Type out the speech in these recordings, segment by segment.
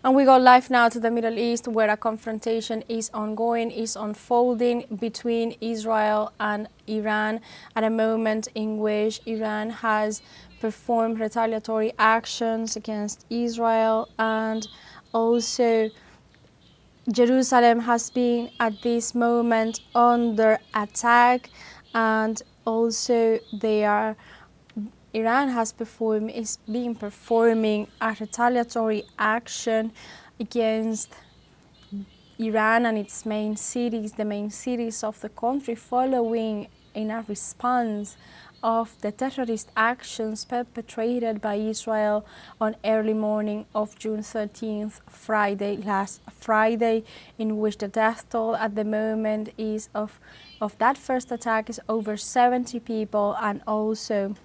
And we go live now to the Middle East, where a confrontation is ongoing, is unfolding between Israel and Iran at a moment in which Iran has performed retaliatory actions against Israel, and also Jerusalem has been at this moment under attack, and also Iran is performing a retaliatory action against Iran and its main cities, the main cities of the country, following in a response of the terrorist actions perpetrated by Israel on early morning of June 13th, last Friday, in which the death toll at the moment is of that first attack is over 70 people, and also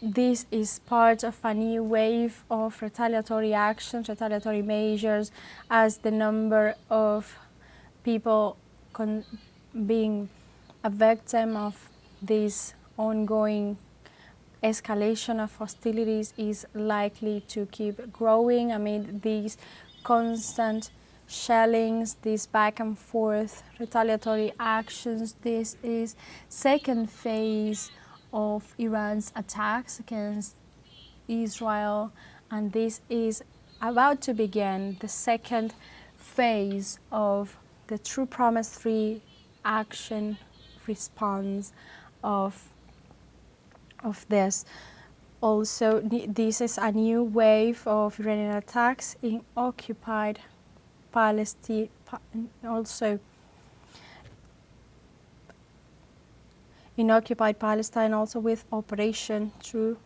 this is part of a new wave of retaliatory actions, retaliatory measures, as the number of people being a victim of this ongoing escalation of hostilities is likely to keep growing amid these constant shellings, these back and forth retaliatory actions. This is second phase of Iran's attacks against Israel, and this is about to begin the second phase of the True Promise 3 action response of this. Also, this is a new wave of Iranian attacks in occupied Palestine, also in occupied Palestine, also with Operation True.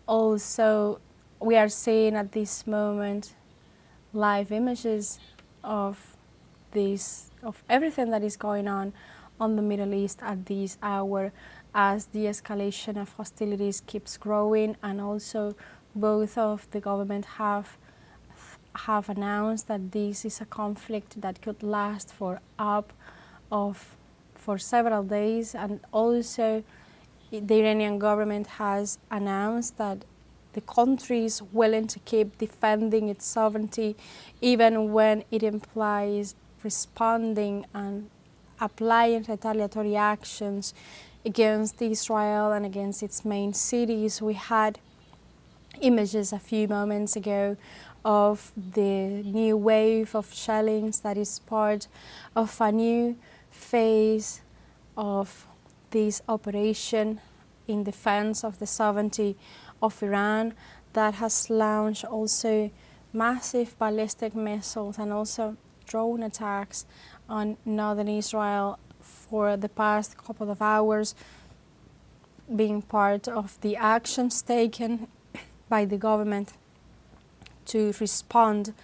Also, we are seeing at this moment live images of everything that is going on the Middle East at this hour, as the escalation of hostilities keeps growing, and also both of the government have announced that this is a conflict that could last for several days, and also the Iranian government has announced that the country is willing to keep defending its sovereignty, even when it implies responding and applying retaliatory actions against Israel and against its main cities. We had images a few moments ago of the new wave of shellings that is part of a new phase of this operation in defense of the sovereignty of Iran, that has launched also massive ballistic missiles and also drone attacks on northern Israel for the past couple of hours, being part of the actions taken by the government to respond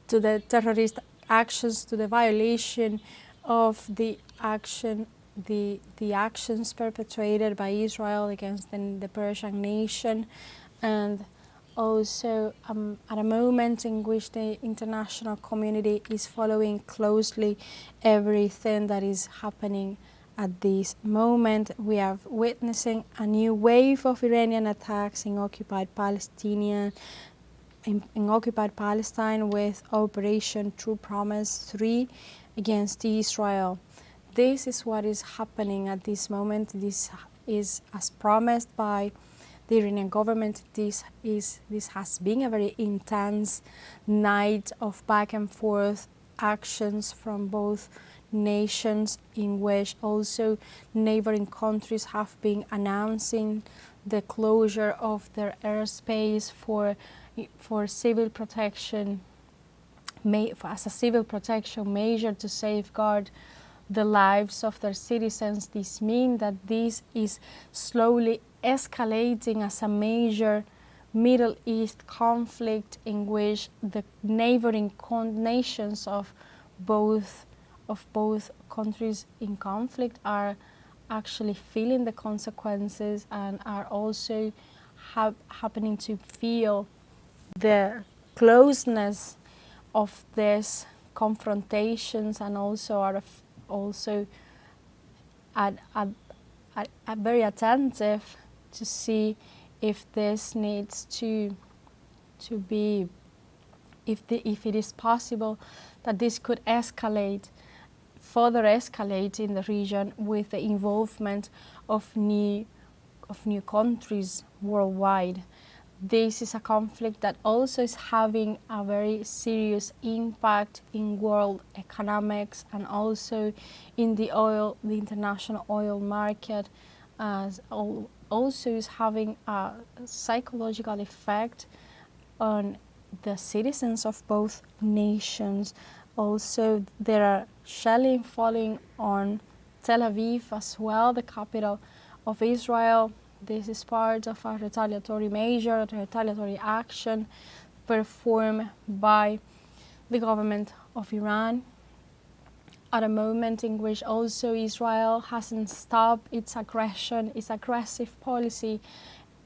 to the terrorist actions, to the violation of the actions perpetrated by Israel against the Persian nation, and also at a moment in which the international community is following closely everything that is happening at this moment. We are witnessing a new wave of Iranian attacks in occupied Palestine with Operation True Promise 3 against Israel. This is what is happening at this moment. This is as promised by the Iranian government. This has been a very intense night of back and forth actions from both nations, in which also neighboring countries have been announcing the closure of their airspace for civil protection, as a civil protection measure to safeguard the lives of their citizens. This means that this is slowly escalating as a major Middle East conflict, in which the neighboring nations of both countries in conflict are actually feeling the consequences, and are also happening to feel the closeness of these confrontations, and also are very attentive to see if this needs to to be, if it is possible, that this could further escalate in the region with the involvement of new countries worldwide. This is a conflict that also is having a very serious impact in world economics and also in the international oil market, as also is having a psychological effect on the citizens of both nations. Also, there are shelling falling on Tel Aviv as well, the capital of Israel. This is part of a retaliatory action performed by the government of Iran at a moment in which also Israel hasn't stopped its aggressive policy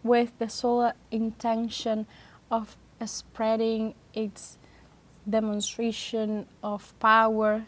with the sole intention of spreading its demonstration of power